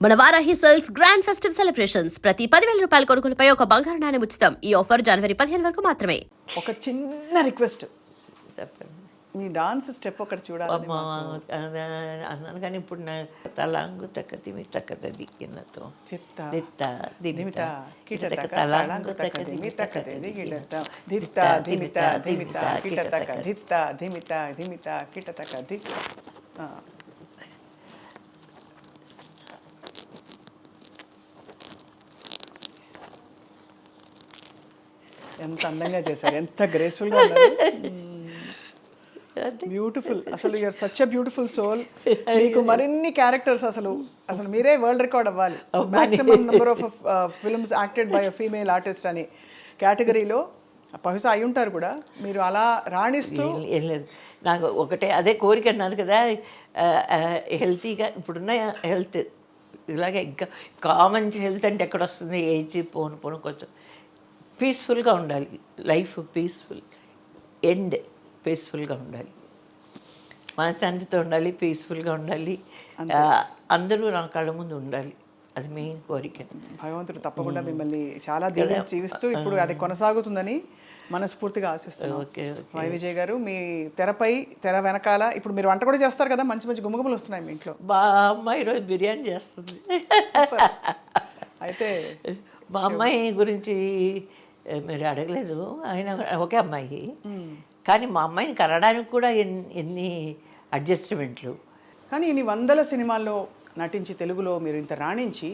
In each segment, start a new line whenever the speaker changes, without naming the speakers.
మన Varahi sales grand festive celebrations ప్రతి 10,000 రూపాయల కొనుగోలుపై ఒక బంగారు నాణెం ఉచితం. ఈ ఆఫర్ జనవరి 15 వరకు మాత్రమే.
ఒక చిన్న రిక్వెస్ట్
చెప్పండి.
మీ డాన్స్ స్టెప్ ఒకటి చూడాలి
అమ్మా అన్నాను కానీ ఇప్పుడు నా తలాంగు తక్క తిమి తక్క దిక్కినతో
చిత్త
దిత్త
ధిమిత
దిమిత
కిటతక
తలాంగు
తక
తక్క
ధిమి
తిమి
తక
తక్క
ధిమిత ధిత్త ధిమిత ధిమిత కిటతక ధిత్త ధిమిత ధిమిత కిటతక ధి ఎంత అందంగా చేశారు, ఎంత గ్రేస్ఫుల్గా ఉన్నారు. బ్యూటిఫుల్, అసలు you're such a beautiful soul. మీకు మరిన్ని క్యారెక్టర్స్ అసలు అసలు మీరే వరల్డ్ రికార్డ్ అవ్వాలి. Maximum number of films acted by female artist అని కేటగిరీలో బహుశా అయి ఉంటారు కూడా. మీరు అలా రాణిస్తూ
ఏం లేదు, నాకు ఒకటే అదే కోరిక అన్నారు కదా, హెల్తీగా ఇప్పుడున్న హెల్త్ ఇలాగే ఇంకా మంచి హెల్త్ అంటే ఎక్కడ వస్తుంది, ఏజ్ పోను కొంచెం పీస్ఫుల్గా ఉండాలి, లైఫ్ పీస్ఫుల్ ఎండ్ పీస్ఫుల్గా ఉండాలి, మనశ్శాంతితో ఉండాలి, పీస్ఫుల్గా ఉండాలి, అందరూ నా కళ్ళ ముందు ఉండాలి. అది మెయిన్ కోరిక.
భగవంతుడు తప్పకుండా మిమ్మల్ని చాలా దీవించి జీవిస్తూ ఇప్పుడు అది కొనసాగుతుందని మనస్ఫూర్తిగా ఆశిస్తున్నాను. వై విజయ్ గారు, మీ తెర వెనకాల ఇప్పుడు మీరు వంట కూడా చేస్తారు కదా, మంచి మంచి గుమగుమలు వస్తున్నాయి మీ ఇంట్లో.
మా అమ్మాయి ఈరోజు బిర్యానీ చేస్తుంది.
అయితే
మా అమ్మాయి గురించి మీరు అడగలేదు, ఆయన ఒకే అమ్మాయి కానీ మా అమ్మాయిని కనడానికి కూడా ఎన్ని అడ్జస్ట్మెంట్లు.
కానీ ఇన్ని వందల సినిమాల్లో నటించి తెలుగులో మీరు ఇంత రాణించి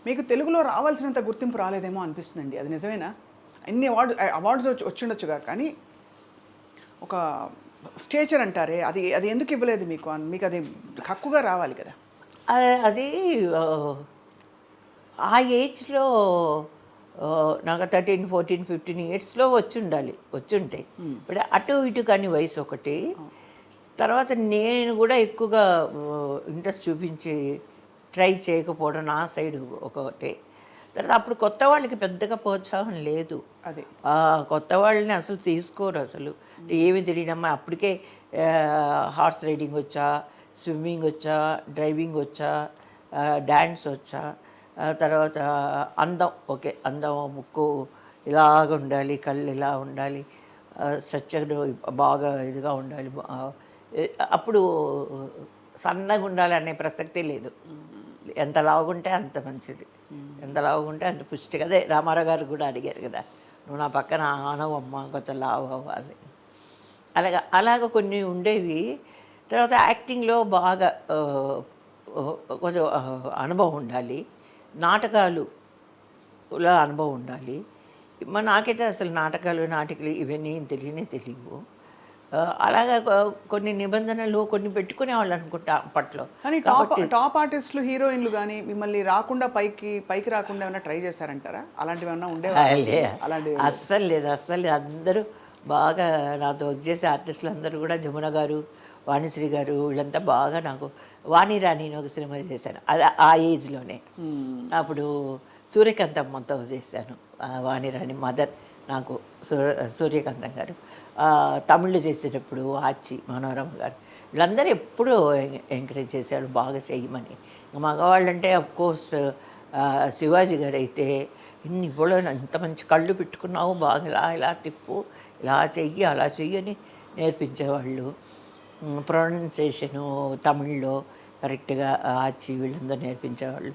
మీకు తెలుగులో రావాల్సినంత గుర్తింపు రాలేదేమో అనిపిస్తుందండి. అది నిజమేనా? ఎన్ని అవార్డ్స్ వచ్చిండొచ్చుగా, కానీ ఒక స్టేచర్ అంటారే అది అది ఎందుకు ఇవ్వలేదు మీకు? మీకు అది హక్కుగా రావాలి కదా.
అది ఆ ఏజ్లో నాకు 13, 14, 15 ఇయర్స్లో వచ్చుంటే ఇప్పుడు అటు ఇటు కానీ వయసు ఒకటి. తర్వాత నేను కూడా ఎక్కువగా ఇంట్రెస్ట్ చూపించి ట్రై చేయకపోవడం నా సైడ్ ఒకటి. తర్వాత అప్పుడు కొత్త వాళ్ళకి పెద్దగా ప్రోత్సాహం లేదు.
అదే
కొత్త వాళ్ళని అసలు తీసుకోరు, అసలు ఏమి తెలియదమ్మా. అప్పటికే హార్స్ రైడింగ్ వచ్చా, స్విమ్మింగ్ వచ్చా, డ్రైవింగ్ వచ్చా, డ్యాన్స్ వచ్చా, తర్వాత అందం, ఓకే అందం, ముక్కు ఇలాగ ఉండాలి, కళ్ళు ఇలా ఉండాలి, స్ట్రక్చర్ బాగా ఇదిగా ఉండాలి, అప్పుడు సన్నగా ఉండాలి అనే ప్రసక్తే లేదు. ఎంత లావుగుంటే అంత మంచిది, ఎంత లావుగుంటే అంత పుష్టిగా. అదే రామారావు గారు కూడా అడిగారు కదా, నువ్వు నా పక్కన ఆనవమ్మ, కొంచెం లావు అవ్వాలి. అలాగ కొన్ని ఉండేవి. తర్వాత యాక్టింగ్లో బాగా కొంచెం అనుభవం ఉండాలి, నాటకాలులో అనుభవం ఉండాలి. నాకైతే అసలు నాటికలు ఇవన్నీ తెలియవు. అలాగా కొన్ని నిబంధనలు కొన్ని పెట్టుకునే వాళ్ళు అనుకుంటా అప్పట్లో.
కానీ టాప్ ఆర్టిస్టులు, హీరోయిన్లు కానీ మిమ్మల్ని రాకుండా పైకి రాకుండా ఏమైనా ట్రై చేశారంటారా? అలాంటివి ఏమన్నా ఉండేవా? అలాంటివి
అస్సలు లేదు. అందరూ బాగా నాతో వర్క్ చేసే ఆర్టిస్టులు అందరూ కూడా, జమున గారు, వాణిశ్రీ గారు, వీళ్ళంతా బాగా నాకు. వాణి రాణి ఒక సినిమా చేశాను, అది ఆ ఏజ్లోనే. అప్పుడు సూర్యకాంతమ్మతో చేశాను. వాణి రాణి మదర్ నాకు సూర్యకాంతం గారు. తమిళ్లో చేసేటప్పుడు ఆచి మనోరమ గారు, వీళ్ళందరూ ఎప్పుడూ ఎంకరేజ్ చేశారు బాగా చేయమని. మగవాళ్ళంటే అఫ్కోర్స్ శివాజీ గారు అయితే ఇప్పుడు ఎంత మంచి కళ్ళు పెట్టుకున్నావు, బాగా ఇలా తిప్పు, ఇలా చెయ్యి, అలా చెయ్యి అని నేర్పించేవాళ్ళు. ప్రొనౌన్సియేషను తమిళ్లో కరెక్ట్గా ఆచి వీళ్ళందరూ నేర్పించేవాళ్ళు.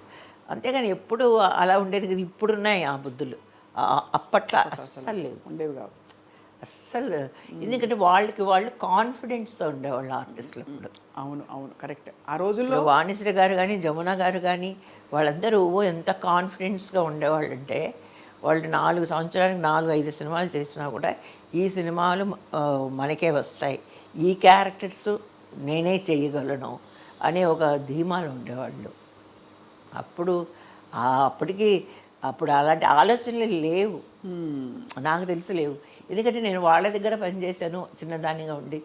అంతేగాని ఎప్పుడు అలా ఉండేది కదా. ఇప్పుడున్నాయి ఆ బుద్ధులు, అప్పట్లో అస్సలు లేవు,
ఉండేవి కావు
అస్సలు. ఎందుకంటే వాళ్ళు కాన్ఫిడెన్స్తో ఉండేవాళ్ళు ఆర్టిస్టులు అప్పుడు.
అవును కరెక్ట్. ఆ రోజుల్లో
వాణిశ్రీ గారు కానీ, జమున గారు కానీ, వాళ్ళందరూ ఎంత కాన్ఫిడెన్స్గా ఉండేవాళ్ళు అంటే, వాళ్ళు 4 సంవత్సరానికి 4-5 సినిమాలు చేసినా కూడా ఈ సినిమాలు మనకే వస్తాయి, ఈ క్యారెక్టర్స్ నేనే చేయగలను అనే ఒక ధీమాలు ఉండేవాళ్ళు. అప్పుడు అలాంటి ఆలోచనలు లేవు, నాకు తెలిసి లేవు. ఎందుకంటే నేను వాళ్ళ దగ్గర పనిచేశాను, చిన్నదానిగా ఉండి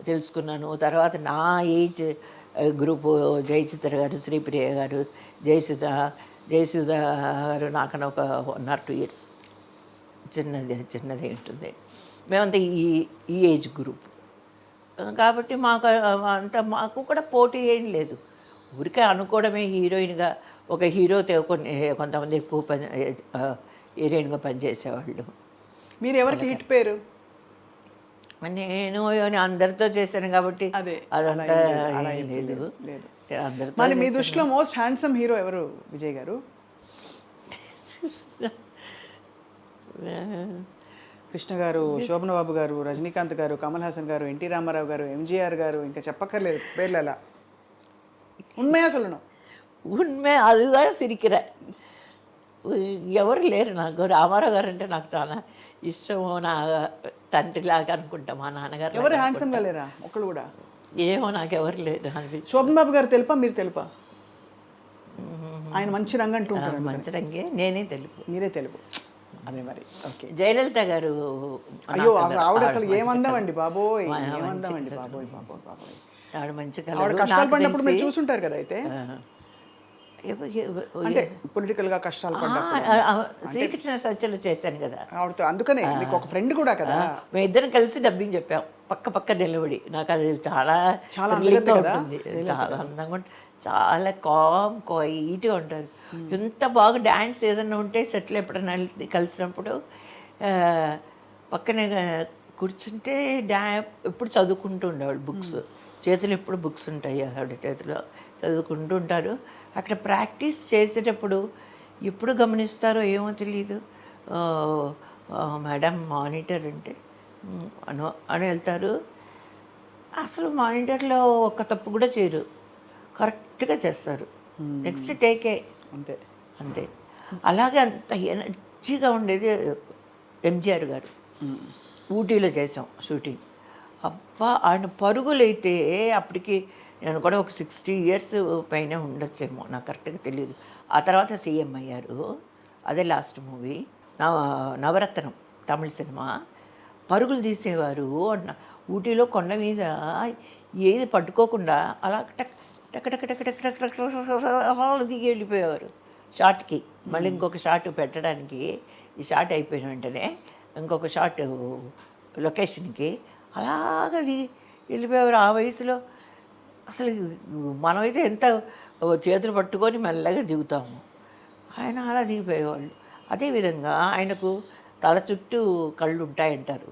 తెలుసుకున్నాను. తర్వాత నా ఏజ్ గ్రూపు జయచిత్ర గారు, శ్రీప్రియ గారు, జయసుధ గారు నాకన్నా ఒక 1 or 2 years చిన్నదే ఉంటుంది. మేమంతా ఈ ఏజ్ గ్రూప్ కాబట్టి మాకు కూడా పోటీ ఏం లేదు. ఊరికే అనుకోవడమే, హీరోయిన్గా ఒక హీరోతో కొంతమంది ఎక్కువ హీరోయిన్గా పనిచేసేవాళ్ళు.
మీరు ఎవరికి హిట్ పేరు?
నేను అందరితో చేశాను కాబట్టి
అదే,
అదంతా
అలా
ఏం
ఏం
లేదు.
లేదు.
అందరితో
మరి మీ దృష్టిలో మోస్ట్ హ్యాండ్సమ్ హీరో ఎవరు విజయ్ గారు? కృష్ణ గారు, శోభన్ బాబు గారు, రజనీకాంత్ గారు, కమల్ హాసన్ గారు, ఎన్టీ రామారావు గారు, ఎంజీఆర్ గారు, ఇంకా చెప్పక్కర్లేదు పేర్లు అలా. ఉண்மையா சொல்லணும்.
ఉన్మే அதுதான் సిరికిరా. ఎవరు లేరు నాకు. రామారావు గారు అంటే నాకు చాలా ఇష్టము. నా తండ్రిలాగా అనుకుంటా, మా నాన్నగారు.
ఎవరు హ్యాండ్సమ్గా లేరా ఒకళ్ళు కూడా?
ఏమో నాకు ఎవరు లేరు అనిపించి.
శోభన్ బాబు గారు తెలుపా, మీరు తెలుపా? ఆయన మంచి రంగు అంటూ ఉంటారు.
మంచి రంగే, నేనే తెలుపు.
మీరే తెలుపు. అదే మరి. ఓకే.
జయలలిత గారు.
అయ్యో ఆవిడ అసలు ఏమందామండి బాబోయ్, ఏమందామండి బాబోయ్ బాబోయ్ బాబోయ్.
ఆవిడ మంచి
ఆవిడ కష్టాలు పడినప్పుడు మీరు చూసుంటారు కదా. అయితే అంటే పొలిటికల్ గా కష్టాలు పడ్డప్పుడు
శ్రీకృష్ణ సత్యలు చేశాను కదా
ఆవిడతో. అందుకనే మీకు ఒక ఫ్రెండ్ కూడా కదా.
మేము ఇద్దరం కలిసి డబ్బింగ్ చెప్పాం, పక్క పక్క నిలబడి. నాకు అది చాలా
చాలా
thrilling గా
కదా?
ఉంటుంది. చాలా అందంగా ఉంటుంది. చాలా క్వైట్గా ఉంటారు. ఎంత బాగా డ్యాన్స్ ఏదైనా ఉంటే సెట్లు ఎప్పుడైనా కలిసినప్పుడు పక్కనే కూర్చుంటే ఎప్పుడు చదువుకుంటూ ఉండేవాళ్ళు బుక్స్. చేతులు ఎప్పుడు బుక్స్ ఉంటాయి ఆవిడ చేతిలో, చదువుకుంటూ ఉంటారు. అక్కడ ప్రాక్టీస్ చేసేటప్పుడు ఎప్పుడు గమనిస్తారో ఏమో తెలియదు. మేడం మానిటర్ అంటే అని వెళ్తారు. అసలు మానిటర్లో ఒక తప్పు కూడా చేయరు, కరెక్ట్గా చేస్తారు. నెక్స్ట్ టేకే.
అంతే
అంతే. అలాగే అంత ఎనర్జీగా ఉండేది ఎంజీఆర్ గారు. ఊటీలో చేసాం షూటింగ్. అబ్బా, ఆయన పరుగులైతే అప్పటికి నేను కూడా ఒక 60 years పైన ఉండొచ్చేమో, నాకు కరెక్ట్గా తెలియదు. ఆ తర్వాత సీఎం అయ్యారు. అదే లాస్ట్ మూవీ నవరత్నం తమిళ సినిమా. పరుగులు తీసేవారు. ఊటీలో కొండ మీద ఏది పట్టుకోకుండా అలా టక్ టక్ టక్ టక్ టక్ టక్ టక్ అలా దిగి వెళ్ళిపోయేవారు షార్ట్కి. మళ్ళీ ఇంకొక షాట్ పెట్టడానికి, ఈ షాట్ అయిపోయిన వెంటనే ఇంకొక షాట్ లొకేషన్కి అలాగ దిగి వెళ్ళిపోయేవారు. ఆ వయసులో అసలు మనమైతే ఎంత చేతులు పట్టుకొని మెల్లగా దిగుతాము, ఆయన అలా దిగిపోయేవాళ్ళు. అదేవిధంగా ఆయనకు తల చుట్టూ కళ్ళు ఉంటాయంటారు.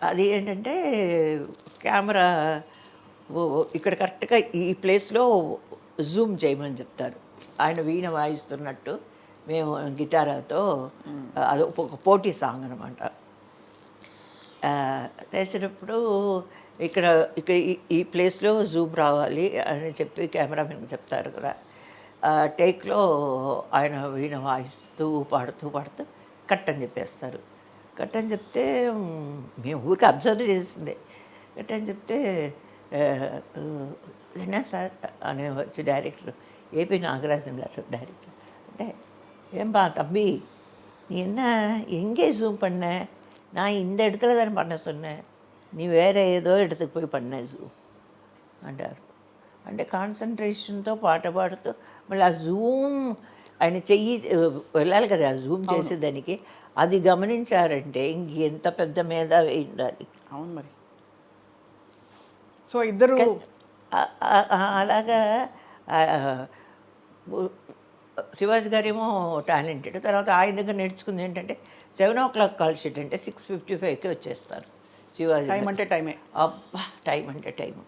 అది ఏంటంటే కెమెరా ఇక్కడ కరెక్ట్గా ఈ ప్లేస్లో జూమ్ చేయమని చెప్తారు. ఆయన వీణ వాయిస్తున్నట్టు, మేము గిటారాతో, అది ఒక పోటీ సాంగ్ అనమాట. చేసేటప్పుడు ఇక్కడ ఇక్కడ ఈ ప్లేస్లో జూమ్ రావాలి అని చెప్పి కెమెరామెన్కి చెప్తారు కదా. టేక్లో ఆయన వీణ వాయిస్తూ పాడుతూ కట్ అని చెప్పేస్తారు. కట్ అని చెప్తే మేము ఊరికి అబ్జర్వ్ చేసిందే. కట్ అని చెప్తే என்ன சார் అని వచ్చి డైరెక్టర్, ఏపీ నాగరాజన్ గారు డైరెక్టర్, అంటే ஏன்பா தம்பி நீ என்ன எங்கே ஜூம் பண்ண, நான் இந்த இடத்துல தானே பண்ண சொன்னேன், நீ வேறு ఏదో இடத்துக்கு పోయి பண்ண జూమ్ అంటారు. అంటే కాన్సన్ట్రేషన్తో పాట పాడుతూ మళ్ళీ ఆ జూమ్ ఆయన చెయ్యి వెళ్ళాలి కదా ఆ జూమ్ చేసేదానికి. అది గమనించారంటే ఇంకెంత పెద్ద మీద ఉండాలి.
అవును మరి. సో ఇద్దరు
అలాగా శివాజీ గారేమో టాలెంటెడ్. తర్వాత ఆయన దగ్గర నేర్చుకుంది ఏంటంటే 7 o'clock కాల్ షీట్ అంటే 6:55కి వచ్చేస్తారు శివాజీ.
టైం అంటే టైమే.
అబ్బా, టైం అంటే టైము.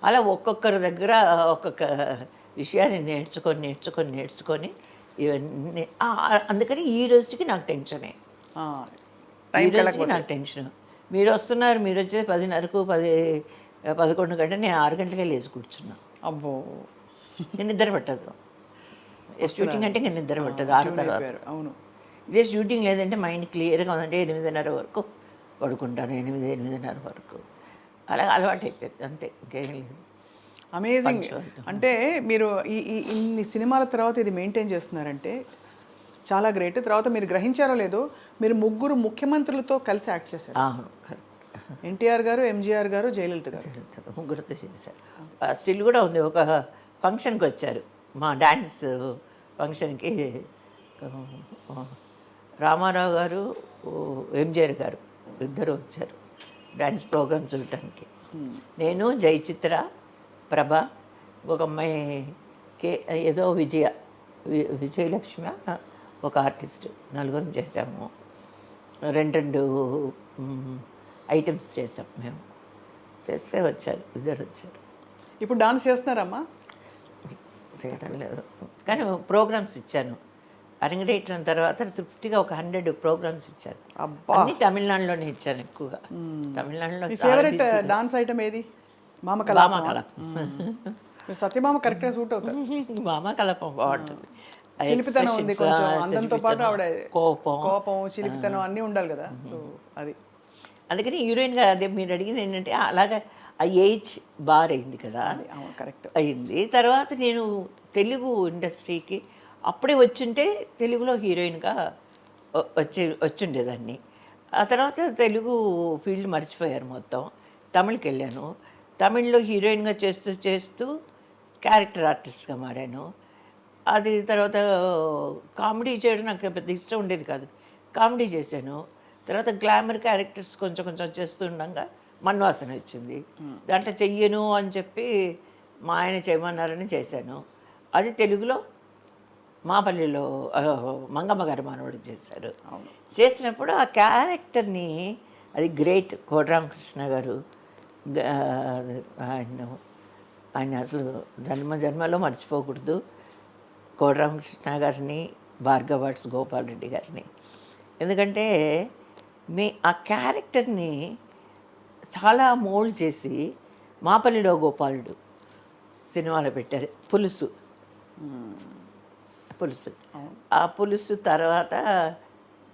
అలా ఒక్కొక్కరి దగ్గర ఒక్కొక్క విషయాన్ని నేర్చుకొని ఇవన్నీ. అందుకని ఈ రోజుకి నాకు టెన్షనే. ఈ రోజుకి నాకు టెన్షన్. మీరు వస్తున్నారు, మీరు వచ్చేది 10:30కు 11 గంటలు, నేను 6 గంటలకే లేచి కూర్చున్నా.
అబ్బో,
నేను నిద్ర పట్టదు. షూటింగ్ అంటే ఇంకా నిద్ర పట్టదు 6 తర్వాత.
అవును.
ఇదే షూటింగ్ లేదంటే మైండ్ క్లియర్గా ఉందంటే 8:30 వరకు పడుకుంటాను. 8:30 వరకు అలా అలవాటు అయిపోయింది, అంతే, ఇంకేం లేదు.
అమేజింగ్. అంటే మీరు ఇన్ని సినిమాల తర్వాత ఇది మెయింటైన్ చేస్తున్నారంటే చాలా గ్రేట్. తర్వాత మీరు గ్రహించారో లేదో, మీరు ముగ్గురు ముఖ్యమంత్రులతో కలిసి యాక్ట్ చేశారు. ఎన్టీఆర్ గారు, ఎంజీఆర్ గారు, జయలలిత గారు,
ముగ్గురితో చేశారు. స్టిల్ కూడా ఉంది. ఒక ఫంక్షన్కి వచ్చారు, మా డ్యాన్స్ ఫంక్షన్కి రామారావు గారు, ఎంజీఆర్ గారు ఇద్దరు వచ్చారు డ్యాన్స్ ప్రోగ్రామ్ చూడటానికి. నేను, జయచిత్ర, ప్రభ, ఒక అమ్మాయి ఏదో విజయ విజయలక్ష్మి ఒక ఆర్టిస్ట్, నలుగురం చేసాము. రెండు ఐటమ్స్ చేసాం మేము. చేస్తే వచ్చారు, ఇద్దరు వచ్చారు.
ఇప్పుడు డాన్స్ చేస్తున్నారమ్మా?
చేయడం లేదు, కానీ ప్రోగ్రామ్స్ ఇచ్చాను. అరంగేట్రం తర్వాత తృప్తిగా ఒక 100 ప్రోగ్రామ్స్ ఇచ్చాను.
అబ్బా.
అన్ని తమిళనాడులోనే ఇచ్చాను ఎక్కువగా. తమిళనాడులో
మీ ఫేవరెట్ డాన్స్ ఐటమ్ ఏది? మామ కలాపం. మీరు సత్యభామ కరెక్ట్గా సూట్ అవుతారు.
మామ కలపం బాగుంటుంది.
చిలిపితనం ఉంది కొంచెం, అందంతో పాటు ఆవిడ
కోపం
కోపం, చిలిపితనం అన్నీ ఉండాలి కదా. సో అది
అందుకని హీరోయిన్గా అదే మీరు అడిగింది ఏంటంటే అలాగా ఆ ఏజ్ బార్ అయింది కదా,
అవును కరెక్ట్.
అయింది. తర్వాత నేను తెలుగు ఇండస్ట్రీకి అప్పుడే వచ్చుంటే తెలుగులో హీరోయిన్గా వచ్చిండేదాన్ని. ఆ తర్వాత తెలుగు ఫీల్డ్ మర్చిపోయారు మొత్తం. తమిళకి వెళ్ళాను. తమిళ్లో హీరోయిన్గా చేస్తూ చేస్తూ క్యారెక్టర్ ఆర్టిస్ట్గా మారాను. అది తర్వాత కామెడీ చేయడం నాకు పెద్ద ఇష్టం ఉండేది కాదు. కామెడీ చేశాను. తర్వాత గ్లామర్ క్యారెక్టర్స్ కొంచెం కొంచెం చేస్తుండగా మన్వాసన వచ్చింది. దాంట్లో చెయ్యను అని చెప్పి మా ఆయన చేయమన్నారని చేశాను. అది తెలుగులో మాపల్లిలో మంగమ్మ గారి మనవడు చేశారు. చేసినప్పుడు ఆ క్యారెక్టర్ని, అది గ్రేట్ కోటరామకృష్ణ గారు, ఆయన అసలు జన్మలో మర్చిపోకూడదు. కోటరామకృష్ణ గారిని, భార్గవాట్స్ గోపాల్ రెడ్డి గారిని. ఎందుకంటే ఆ క్యారెక్టర్ని చాలా మోల్డ్ చేసి మాపల్లిలో గోపాలుడు సినిమాలో పెట్టారు. పులుసు ఆ పులుసు తర్వాత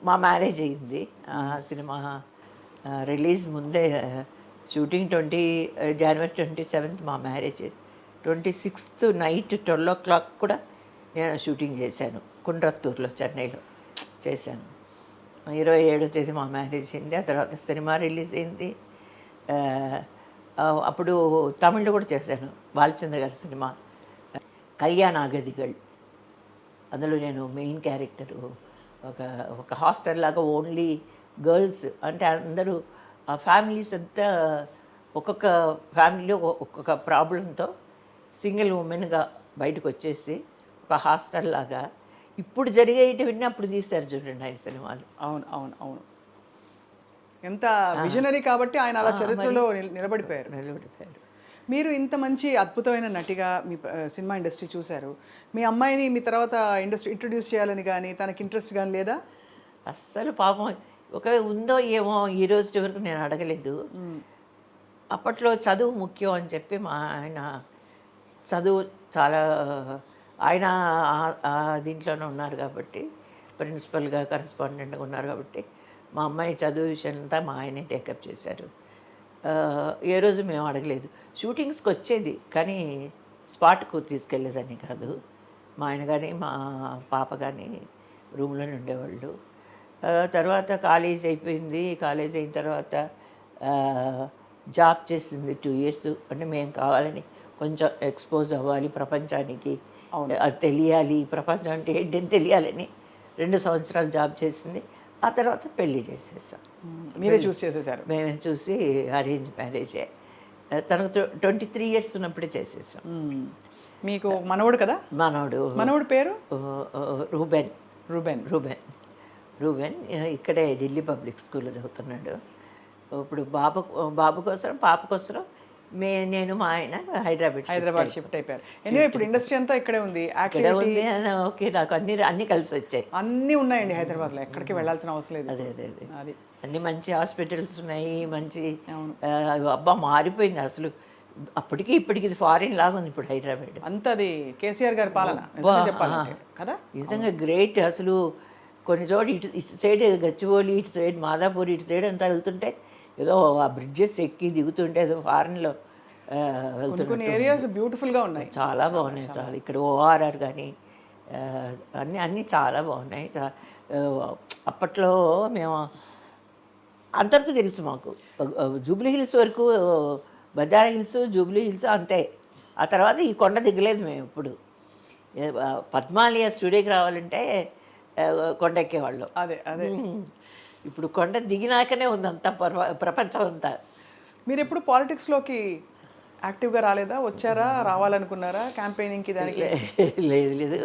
మా మ్యారేజ్ అయింది. ఆ సినిమా రిలీజ్ ముందే షూటింగ్ జనవరి 27 మా మ్యారేజ్. 26 నైట్ 12 o'clock కూడా నేను షూటింగ్ చేశాను కుండ్రత్తూరులో, చెన్నైలో చేశాను. 27వ తేదీ మా మ్యారేజ్ అయింది. ఆ తర్వాత సినిమా రిలీజ్ అయింది. అప్పుడు తమిళ్లో కూడా చేశాను, బాలచంద్ర గారి సినిమా కళ్యాణాగదిగళ్. అందులో నేను మెయిన్ క్యారెక్టరు. ఒక హాస్టల్ లాగా ఓన్లీ గర్ల్స్, అంటే అందరూ ఆ ఫ్యామిలీస్ అంతా ఒక్కొక్క ఫ్యామిలీలో ఒక్కొక్క ప్రాబ్లంతో సింగిల్ ఉమెన్గా బయటకు వచ్చేసి ఒక హాస్టల్ లాగా ఇప్పుడు జరిగేటివన్నీ అప్పుడు తీశారు చూడండి ఆయన సినిమాలు.
అవును అవును అవును. ఎంత విజనరీ కాబట్టి ఆయన అలా చరిత్రలో నిలబడిపోయారు. మీరు ఇంత మంచి అద్భుతమైన నటిగా మీ సినిమా ఇండస్ట్రీ చూశారు. మీ అమ్మాయిని మీ తర్వాత ఇండస్ట్రీ ఇంట్రొడ్యూస్ చేయాలని కానీ తనకి ఇంట్రెస్ట్ కానీ లేదా?
అస్సలు పాపం ఒకవేళ ఉందో ఏమో ఈ రోజు వరకు నేను అడగలేదు. అప్పట్లో చదువు ముఖ్యం అని చెప్పి మా ఆయన చదువు చాలా, ఆయన దీంట్లోనే ఉన్నారు కాబట్టి, ప్రిన్సిపల్గా కరెస్పాండెంట్గా ఉన్నారు కాబట్టి మా అమ్మాయి చదువు విషయంలో మా ఆయనే టేకప్ చేశారు. ఏ రోజు మేము అడగలేదు. షూటింగ్స్కి వచ్చేది కానీ స్పాట్కు తీసుకెళ్ళేదని కాదు. మా ఆయన కానీ మా పాప కానీ రూమ్లోనే ఉండేవాళ్ళు. తర్వాత కాలేజ్ అయిపోయింది. కాలేజ్ అయిన తర్వాత జాబ్ చేసింది 2 years. అంటే మేము కావాలని కొంచెం ఎక్స్పోజ్ అవ్వాలి ప్రపంచానికి, అది తెలియాలి, ప్రపంచం అంటే ఏంటని తెలియాలని 2 సంవత్సరాలు జాబ్ చేసింది. ఆ తర్వాత పెళ్లి చేసేసాం.
మీరే చూస్ చేసేసారు?
మేమే చూసి అరేంజ్ మ్యారేజే. తనకు 23 years ఉన్నప్పుడే చేసేసాం.
మీకు మనవడు కదా? మనవడు పేరు
రూబెన్.
రూబెన్
రూబెన్ ఇక్కడే ఢిల్లీ పబ్లిక్ స్కూల్లో చదువుతున్నాడు. ఇప్పుడు బాబు కోసం, పాప కోసం నేను మా ఆయన హైదరాబాద్
షిఫ్ట్ అయిపోయారు. ఎనివే ఇప్పుడు ఇండస్ట్రీ అంతా ఇక్కడే ఉంది.
ఓకే, నాకు అన్ని కలిసి వచ్చాయి.
అన్నీ ఉన్నాయండి హైదరాబాద్లో, ఎక్కడికి వెళ్ళాల్సిన అవసరం లేదు.
అదే అన్ని మంచి హాస్పిటల్స్ ఉన్నాయి, మంచి. అబ్బా మారిపోయింది అసలు, అప్పటికి ఇప్పటికి ఇది ఫారిన్ లాగా ఉంది ఇప్పుడు హైదరాబాద్.
అంత అది కేసీఆర్ గారి పాలన చెప్పాలంటే కదా,
నిజంగా గ్రేట్. అసలు కొన్ని చోట్ల ఇటు సైడ్ గచ్చిబౌలి, ఇటు సైడ్ మాదాపూర్, ఇటు సైడ్ అంతా వెళ్తుంటే ఏదో ఆ బ్రిడ్జెస్ ఎక్కి దిగుతుంటే ఏదో ఫారెన్లో
కొన్ని ఏరియాస్ బ్యూటిఫుల్గా ఉన్నాయి,
చాలా బాగున్నాయి. చాలా ఇక్కడ ఓఆర్ఆర్ కానీ అన్నీ చాలా బాగున్నాయి. అప్పట్లో మేము అందరికీ తెలుసు, మాకు జూబ్లీ హిల్స్ వరకు, బజార్ హిల్స్, జూబ్లీ హిల్స్ అంతే. ఆ తర్వాత ఈ కొండ దిగలేదు మేము ఇప్పుడు. పద్మాలయ స్టూడియోకి రావాలంటే కొండ ఎక్కేవాళ్ళు.
అదే
ఇప్పుడు కొండ దిగినాకనే ఉంది అంతా ప్రపంచం అంతా.
మీరు ఎప్పుడు పాలిటిక్స్లోకి యాక్టివ్గా రాలేదా? వచ్చారా, రావాలనుకున్నారా క్యాంపెయినింగ్కి? దానికి
లేదు.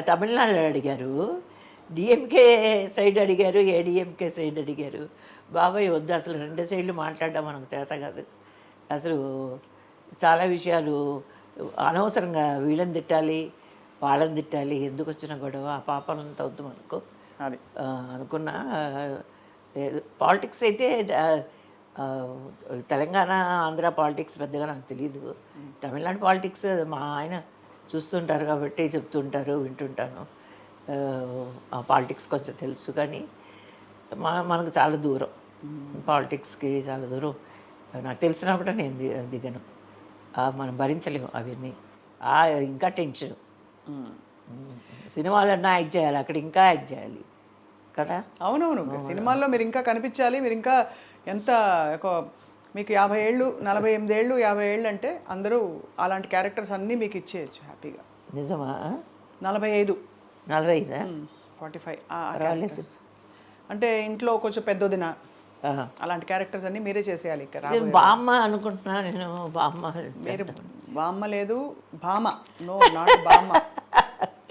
తమిళనాడు అడిగారు, డిఎంకే సైడ్ అడిగారు, ఏడిఎంకే సైడ్ అడిగారు. బాబాయ్ వద్దు, అసలు రెండు సైడ్లు మాట్లాడడం మనకు చేత కాదు. అసలు చాలా విషయాలు అనవసరంగా వీళ్ళని తిట్టాలి వాళ్ళని తిట్టాలి, ఎందుకు వచ్చిన గొడవ, ఆ పాపాలంత అవుతాం అనుకో
అది
అనుకున్నా. పాలిటిక్స్ అయితే తెలంగాణ ఆంధ్ర పాలిటిక్స్ పెద్దగా నాకు తెలియదు. తమిళనాడు పాలిటిక్స్ మా ఆయన చూస్తుంటారు కాబట్టి చెప్తుంటారు, వింటుంటాను. ఆ పాలిటిక్స్ కొంచెం తెలుసు, కానీ మనకు చాలా దూరం, పాలిటిక్స్కి చాలా దూరం. నాకు తెలిసినప్పుడు నేను దిగను, మనం భరించలేము అవన్నీ. ఇంకా టెన్షన్. సినిమాలన్నా యాక్ట్ చేయాలి, అక్కడ ఇంకా యాక్ట్ చేయాలి కదా.
అవునవును, సినిమాల్లో మీరు ఇంకా కనిపించాలి. మీరు ఇంకా ఎంత మీకు 50 ఏళ్ళు, 48 ఏళ్ళు, 50 ఏళ్ళు అంటే అందరూ అలాంటి క్యారెక్టర్స్ అన్నీ మీకు ఇచ్చేయచ్చు హ్యాపీగా.
నిజమా?
45
45
45 అంటే ఇంట్లో కొంచెం పెద్దదిన అలాంటి క్యారెక్టర్స్ అన్నీ మీరే చేసేయాలి. ఇక్కడ
బామ్మ అనుకుంటున్నా నేను. బామ్మ
మీరు బామ్మ లేదు, భామ. నో, నాట్ బామ్మ.